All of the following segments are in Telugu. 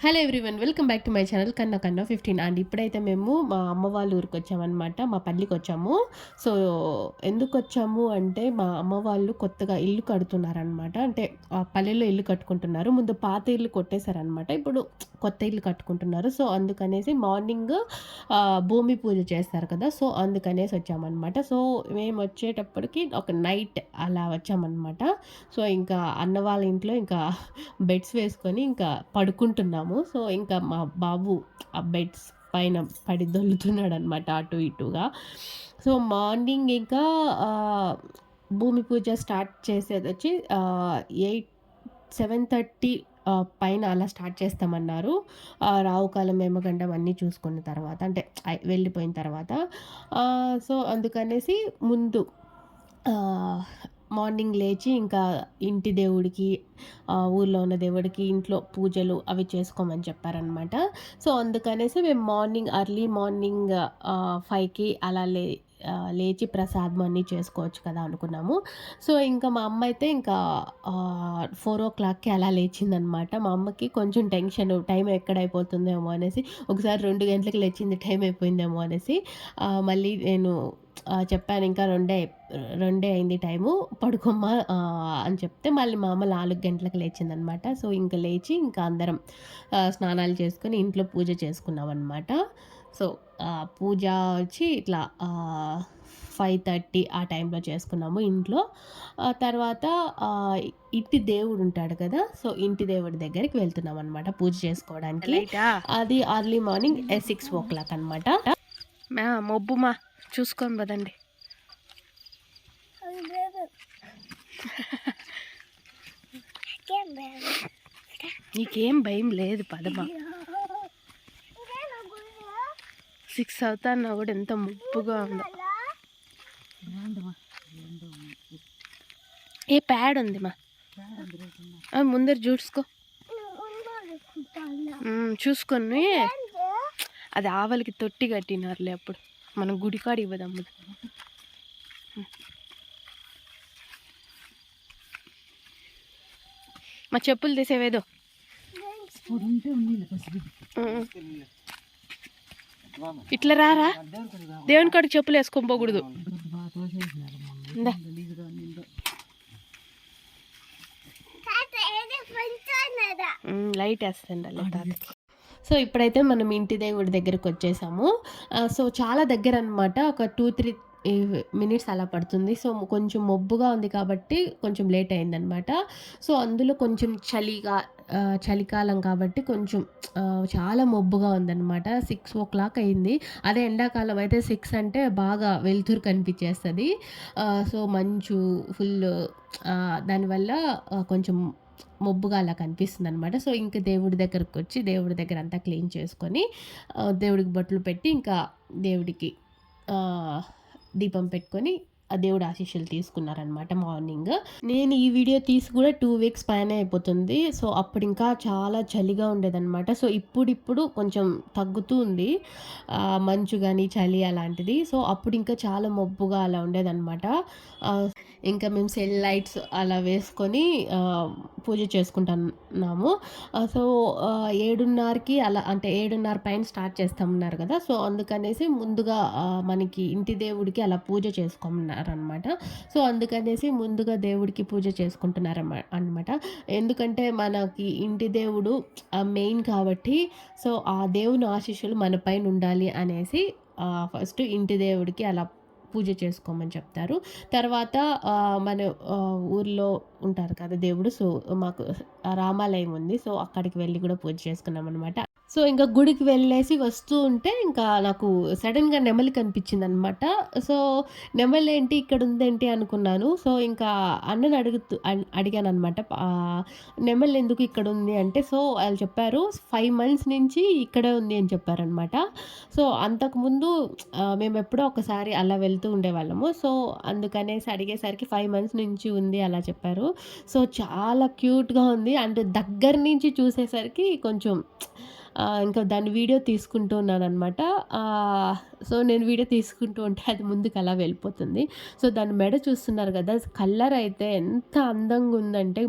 Hello everyone welcome back to my channel కన్నా కన్నా 15 అండ్ ఇప్పుడైతే మేము మా అమ్మ వాళ్ళ ఊరికి వచ్చామన్నమాట. మా పల్లికి వచ్చాము. సో ఎందుకు వచ్చాము అంటే మా అమ్మ వాళ్ళు కొత్తగా ఇల్లు కడుతున్నారనమాట. అంటే ఆ పల్లెల్లో ఇల్లు కట్టుకుంటున్నారు. ముందు పాత ఇల్లు కొట్టేశారనమాట. ఇప్పుడు కొత్త ఇల్లు కట్టుకుంటున్నారు. సో అందుకనేసి మార్నింగ్ భూమి పూజ చేస్తారు కదా! సో అందుకనేసి వచ్చామన్నమాట. సో మేము వచ్చేటప్పటికి ఒక నైట్ అలా వచ్చామన్నమాట. సో ఇంకా అన్న వాళ్ళ ఇంట్లో ఇంకా బెడ్స్ వేసుకొని ఇంకా పడుకుంటున్నాము. సో, ఇంకా మా బాబు ఆ బెడ్స్ పైన పడి దొర్లుతున్నాడనమాట అటు ఇటుగా. సో, మార్నింగ్ ఇంకా భూమి పూజ స్టార్ట్ చేసేదొచ్చి 7:30 పైన అలా స్టార్ట్ చేస్తామన్నారు. రావుకాలం, యమగండం అన్నీ చూసుకున్న తర్వాత అంటే వెళ్ళిపోయిన తర్వాత. సో, అందుకనేసి ముందు ఆహ్, మార్నింగ్ లేచి ఇంకా ఇంటి దేవుడికి ఊర్లో ఉన్న దేవుడికి ఇంట్లో పూజలు అవి చేసుకోమని చెప్పారనమాట. సో, అందుకనేసి మేము ఎర్లీ మార్నింగ్ 5కి అలా లేచి ప్రసాదం అన్నీ చేసుకోవచ్చు కదా అనుకున్నాము. సో, ఇంకా మా అమ్మ అయితే ఇంకా 4:00కి అలా లేచిందనమాట. మా అమ్మకి కొంచెం టెన్షను టైం ఎక్కడైపోతుందేమో అనేసి. ఒకసారి 2 గంటలకు లేచింది టైం అయిపోయిందేమో అనేసి. మళ్ళీ నేను చెప్పాను ఇంకా రెండే అయింది టైము పడుకోమ్మా అని చెప్తే మళ్ళీ మా అమ్మ 4 గంటలకు లేచిందనమాట. సో, ఇంక లేచి ఇంకా అందరం స్నానాలు చేసుకొని ఇంట్లో పూజ చేసుకున్నామనమాట. సో, పూజ వచ్చి ఇట్లా 5:30 ఆ టైంలో చేసుకున్నాము ఇంట్లో. తర్వాత ఇంటి దేవుడుంటాడు కదా! సో, ఇంటి దేవుడి దగ్గరికి వెళ్తున్నామనమాట పూజ చేసుకోవడానికి. లైటా అది ఎర్లీ మార్నింగ్ 6:00 అనమాట. మొబ్బు చూసుకొని పదండి. నీకేం భయం లేదు పదమా. 6 అవుతాన్నా కూడా ఎంత ముప్పుగా ఉందో. ఏ ప్యాడ్ ఉంది ముందర చూసుకో. చూసుకొని అది ఆవలికి తొట్టి కట్టినారులే అప్పుడు మనం గుడికాడ ఇవ్వదమ్ము. మా చెప్పులు తీసేవేదో ఇట్లా రారా దేవుని కాడికి చెప్పులు వేసుకొని పోకూడదు. లైట్ వేస్తుండాలి తాతకి. సో, ఇప్పుడైతే మనం ఇంటి దేవుడి దగ్గరకొచ్చేసాము. సో, చాలా దగ్గరనమాట. ఒక 2, 3 మినిట్స్ అలా పడుతుంది. సో, కొంచెం మబ్బుగా ఉంది కాబట్టి కొంచెం లేట్ అయిందనమాట. సో, అందులో కొంచెం చలికాలం కాబట్టి కొంచెం చాలా మబ్బుగా ఉందనమాట. 6:00 అయింది. అదే ఎండాకాలం అయితే 6 అంటే బాగా వెలుతురు కనిపిచ్చేస్తది. సో, మంచు ఫుల్లు దానివల్ల కొంచెం మబ్బుగా అలా కనిపిస్తుందనమాట. సో, ఇంక దేవుడి దగ్గరకొచ్చి దేవుడి దగ్గర అంతా క్లీన్ చేసుకొని దేవుడికి బొట్లు పెట్టి ఇంకా దేవుడికి దీపం పెట్టుకొని ఆ దేవుడి ఆశీస్సులు తీసుకున్నారనమాట మార్నింగ్. నేను ఈ వీడియో తీసి కూడా 2 వీక్స్ పైనే అయిపోతుంది. సో, అప్పుడు ఇంకా చాలా చలిగా ఉండేదనమాట. సో, ఇప్పుడిప్పుడు కొంచెం తగ్గుతూ ఉంది. మంచు గాని, చలి అలాంటిది. సో, అప్పుడు ఇంకా చాలా మబ్బుగా అలా ఉండేదనమాట. ఇంకా మేము సెల్ లైట్స్ అలా వేసుకొని పూజ చేసుకుంటున్నాము. సో, 7:30కి అలా అంటే 7:30 పైన స్టార్ట్ చేస్తామన్నారు కదా! సో, అందుకనేసి ముందుగా మనకి ఇంటి దేవుడికి అలా పూజ చేసుకోమన్నారనమాట. సో, అందుకనేసి ముందుగా దేవుడికి పూజ చేసుకుంటున్నారనమాట. ఎందుకంటే మనకి ఇంటి దేవుడు మెయిన్ కాబట్టి సో, ఆ దేవుని ఆశీస్సులు మన పైన ఉండాలి అనేసి ఫస్ట్ ఇంటి దేవుడికి అలా పూజ చేసుకోమని చెప్తారు. తర్వాత మన ఊర్లో ఉంటారు కదా దేవుడు. సో, మాకు రామాలయం ఉంది. సో, అక్కడికి వెళ్లి కూడా పూజ చేసుకున్నామనమాట. సో, ఇంక గుడికి వెళ్ళేసి వస్తూ ఉంటే ఇంకా నాకు సడెన్‌గా నెమలి కనిపించిందనమాట. సో, నెమలేంటి ఇక్కడుందేంటి అనుకున్నాను. సో, ఇంకా అన్నని అడిగాననమాట. నెమలెందుకు ఇక్కడుంది అంటే, సో, వాళ్ళు చెప్పారు 5 మంత్స్ నుంచి ఇక్కడే ఉంది అని చెప్పారనమాట. సో, అంతకుముందు మేమెప్పుడో ఒకసారి అలా వెళ్తూ ఉండేవాళ్ళము. సో, అందుకనేసి అడిగేసరికి 5 మంత్స్ నుంచి ఉంది అలా చెప్పారు. సో, చాలా క్యూట్‌గా ఉంది. అండ్ దగ్గర నుంచి చూసేసరికి కొంచెం ఇంకా దాన్ని వీడియో తీసుకుంటూ ఉన్నాననమాట. సో, నేను వీడియో తీసుకుంటూ ఉంటే అది ముందుకు అలా వెళ్ళిపోతుంది. సో, దాని మెడ చూస్తున్నారు కదా! కలర్ అయితే ఎంత అందంగా ఉందంటే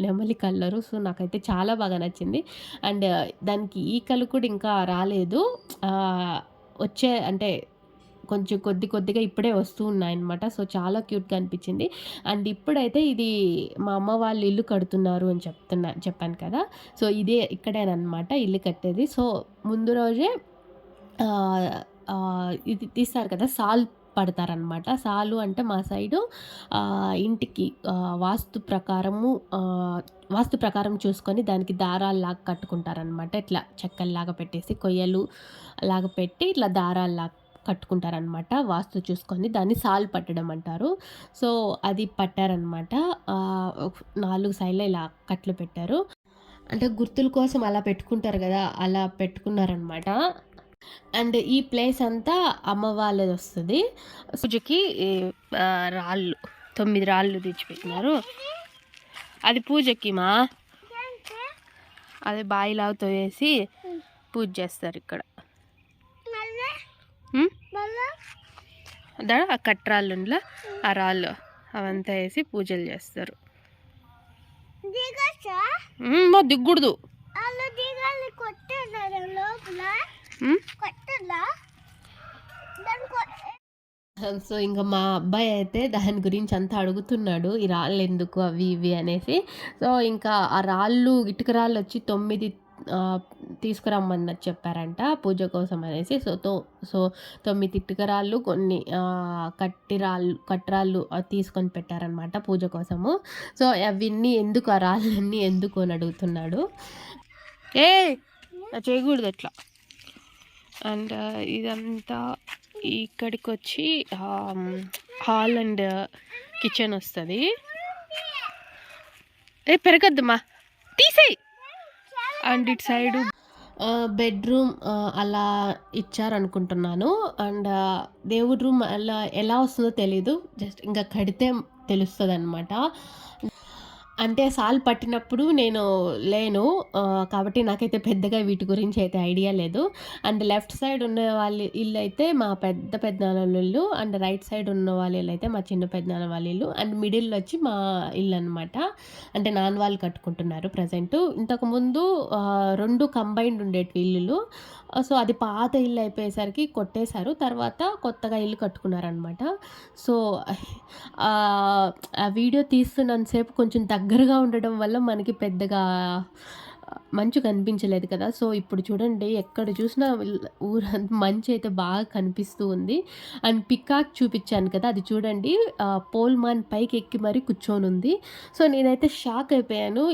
నెమలి కలరు. సో, నాకైతే చాలా బాగా నచ్చింది. అండ్ దానికి ఈకలు కూడా ఇంకా రాలేదు. వచ్చే అంటే కొంచెం కొద్దిగా ఇప్పుడే వస్తూ ఉన్నాయన్నమాట. సో, చాలా క్యూట్‌గా అనిపించింది. అండ్ ఇప్పుడైతే ఇది మా అమ్మ వాళ్ళు ఇల్లు కడుతున్నారు అని చెప్పాను కదా! సో, ఇక్కడేనన్నమాట ఇల్లు కట్టేది. సో, ముందు రోజే ఆహ్, ఇది తీస్తారు కదా! సాల్ పడతారనమాట. సాలు అంటే మా సైడు ఇంటికి వాస్తు ప్రకారం చూసుకొని దానికి దారాల్లాగా కట్టుకుంటారనమాట. ఇట్లా చెక్కల్లాగా పెట్టేసి కొయ్యలు లాగా పెట్టి ఇట్లా దారాల్లాగా కట్టుకుంటారనమాట. వాస్తు చూసుకొని దాన్ని సాల్ పట్టడం అంటారు. సో, అది పట్టారనమాట. 4 సైడ్‌ల ఇలా కట్లు పెట్టారు. అంటే గుర్తుల కోసం అలా పెట్టుకుంటారు గదా! అలా పెట్టుకున్నారనమాట. అండ్ ఈ ప్లేస్ అంతా అమ్మ వాళ్ళదొస్తది. పూజకి రాళ్ళు 9 రాళ్ళు తెచ్చిపెట్టినారు. అది పూజకి అది బాయిలాగా తోయేసి పూజ చేస్తారు ఇక్కడ. ఆ కట్రాళ్ళుండ్లా ఆ రాళ్ళు అవంతా వేసి పూజలు చేస్తారు. దిగకూడదు. సో, ఇంక మా అబ్బాయి అయితే దాని గురించి అంతా అడుగుతున్నాడు. ఈ రాళ్ళెందుకు అవి ఇవి అనేసి. సో, ఇంకా ఆ రాళ్ళు ఇటుక రాళ్ళొచ్చి 9 తీసుకురమ్మన్నది చెప్పారంట పూజ కోసం అనేసి. సో, 9 ఇటుక రాళ్ళు కొన్ని కట్రాళ్ళు తీసుకొని పెట్టారనమాట పూజ కోసము. సో, అవన్నీ ఎందుకు ఆ రాళ్ళన్నీ ఎందుకు అని అడుగుతున్నాడు. చేయకూడదు అట్లా. అండ్ ఇదంతా ఇక్కడికొచ్చి హాల్ అండ్ కిచెన్ వస్తుంది. పెరగద్దమ్మా తీసేయి. అండ్ ఇటు సైడు బెడ్రూమ్ అలా ఇచ్చారనుకుంటున్నాను. అండ్ దేవుడి రూమ్ అలా ఎలా వస్తుందో తెలీదు. జస్ట్ ఇంకా కడితే తెలుస్తదనమాట. అంటే సాల్ పట్టినప్పుడు నేను లేను. కాబట్టి నాకైతే పెద్దగా వీటి గురించి అయితే ఐడియా లేదు. అండ్ లెఫ్ట్ సైడ్ ఉన్న వాళ్ళ ఇల్లయితే మా పెద్దనాన్న ఇల్లు. అండ్ రైట్ సైడ్ ఉన్న వాళ్ళ ఇల్లయితే మా చిన్న పెద్దనాన్న వాళ్ళ ఇల్లు. అండ్ మిడిల్‌లో వచ్చి మా ఇల్లనమాట. అంటే నాన్న వాళ్ళు కట్టుకుంటున్నారు ప్రెజెంటు. ఇంతకుముందు 2 కంబైన్డ్ ఉండేటివి ఇల్లులు. సో, అది పాత ఇల్లు అయిపోయేసరికి కొట్టేశారు. తర్వాత కొత్తగా ఇల్లు కట్టుకున్నారనమాట. సో, ఆ వీడియో తీస్తున్నంత సేపు కొంచెం దగ్గరగా ఉండడం వల్ల మనకి పెద్దగా మంచు కనిపించలేదు కదా! సో, ఇప్పుడు చూడండి ఎక్కడ చూసినా ఊరంతా మంచయితే బాగా కనిపిస్తూ ఉంది. అండ్ పికాక్ చూపిచ్చాను కదా! అది చూడండి పోల్ మాన్ పైకెక్కి మరీ కూర్చొనుంది. సో, నేనైతే షాక్ అయిపోయాను.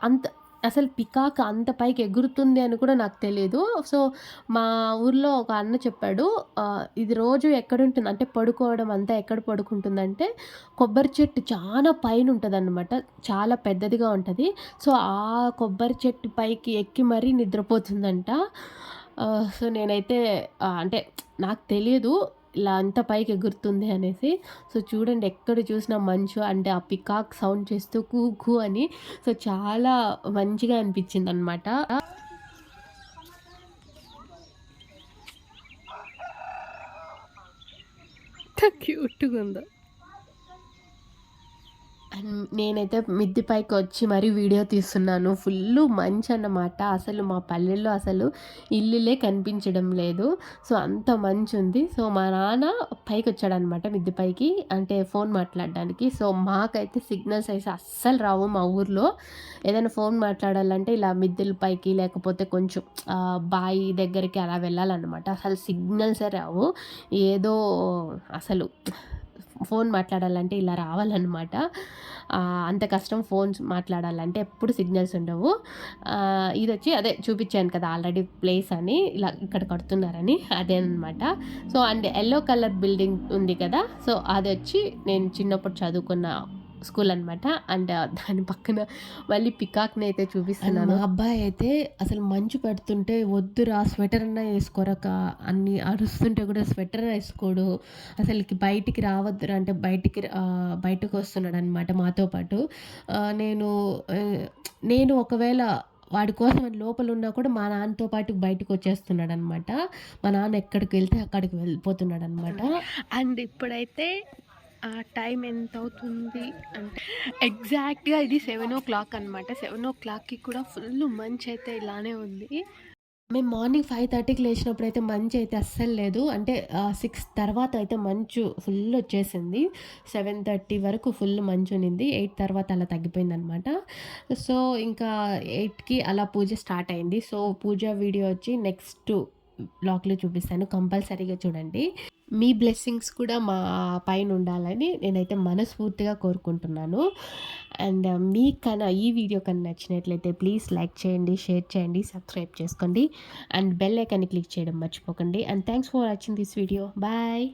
అంత అసలు పికాక్ అంత పైకి ఎగురుతుంది అని కూడా నాకు తెలీదు. సో, మా ఊర్లో ఒక అన్న చెప్పాడు. ఇది రోజు ఎక్కడుంటుంది అంటే పడుకోవడం అంతా ఎక్కడ పడుకుంటుందంటే కొబ్బరి చెట్టు చాలా పైనుంటదనమాట. చాలా పెద్దదిగా ఉంటది. సో, ఆ కొబ్బరి చెట్టు పైకి ఎక్కి మరీ నిద్రపోతుందంట. సో, నేనైతే అంటే నాకు తెలియదు ఇలా అంత పైకి ఎగురుతుంది అనేసి. సో, చూడండి ఎక్కడ చూసినా మంచు అంటే ఆ పికాక్ సౌండ్ చేస్తూ కూ కూ అని. సో, చాలా మంచిగా అనిపించిందనమాట. క్యూట్‌గా ఉందో. అండ్ నేనైతే మిద్ది పైకి వచ్చి మరీ వీడియో తీస్తున్నాను. ఫుల్లు మంచన్నమాట. అసలు మా పల్లెల్లో అసలు ఇల్లులే కనిపించడం లేదు. సో, అంత మంచుంది. సో, మా నాన్న పైకొచ్చాడనమాట మిద్ది పైకి. అంటే ఫోన్ మాట్లాడడానికి. సో, మాకైతే సిగ్నల్స్ అయితే అస్సలు రావు మా ఊర్లో. ఏదైనా ఫోన్ మాట్లాడాలంటే ఇలా మిద్దెల పైకి లేకపోతే కొంచెం బాయి దగ్గరికి అలా వెళ్ళాలన్నమాట. అసలు సిగ్నల్సే రావు. ఏదో అసలు ఫోన్ మాట్లాడాలంటే ఇలా రావాలన్నమాట. అంత కష్టం ఫోన్స్ మాట్లాడాలంటే ఎప్పుడు సిగ్నల్స్ ఉండవు. ఇదొచ్చి అదే చూపించాను కదా ఆల్రెడీ ప్లేస్ అని ఇలా ఇక్కడ కడుతున్నారని అదే అనమాట. So, and yellow colour building ఉంది కదా! సో, అదొచ్చి నేను చిన్నప్పుడు చదువుకున్న స్కూల్ అనమాట. అండ్ దాని పక్కన మళ్ళీ పికాక్‌ని అయితే చూపిస్తున్నాను. మా అబ్బాయి అయితే అసలు మంచు పడుతుంటే వద్దురా స్వెటర్ అన్నా ఏసుకోరా అన్ని అరుస్తుంటే కూడా స్వెటర్ ఏసుకోడు. అసలకి బయటికి రావద్దురా అంటే బయటకు వస్తున్నాడనమాట మాతో పాటు. నేను ఒకవేళ వాడి కోసం అని లోపలున్నా కూడా మా నాన్నతో పాటు బయటకొచ్చేస్తున్నాడనమాట. మా నాన్న ఎక్కడికి వెళ్తే అక్కడికి వెళ్ళిపోతున్నాడనమాట. అండ్ ఇప్పుడైతే టైం ఎంత అవుతుంది అంటే ఎగ్జాక్ట్గా ఇది 7:00 అనమాట. 7:00కి కూడా ఫుల్ మంచు అయితే ఇలానే ఉంది. మేము మార్నింగ్ 5:30కి లేచినప్పుడైతే మంచయితే అస్సలు లేదు. అంటే 6 తర్వాత అయితే మంచు ఫుల్ వచ్చేసింది. 7:30 వరకు ఫుల్ మంచునింది. 8 తర్వాత అలా తగ్గిపోయిందనమాట. సో, ఇంకా 8కి అలా పూజ స్టార్ట్ అయింది. సో, పూజ వీడియో వచ్చి నెక్స్ట్ వ్లాగ్‌లో చూపిస్తాను. కంపల్సరీగా చూడండి. మీ బ్లెస్సింగ్స్ కూడా మా పైన ఉండాలని నేనైతే మనస్ఫూర్తిగా కోరుకుంటున్నాను. అండ్ ఈ వీడియో కన్నా నచ్చినట్లయితే ప్లీజ్ లైక్ చేయండి, షేర్ చేయండి, సబ్స్క్రైబ్ చేసుకోండి. అండ్ బెల్ ఐకాన్ని క్లిక్ చేయడం మర్చిపోకండి. And thanks for watching this video. Bye.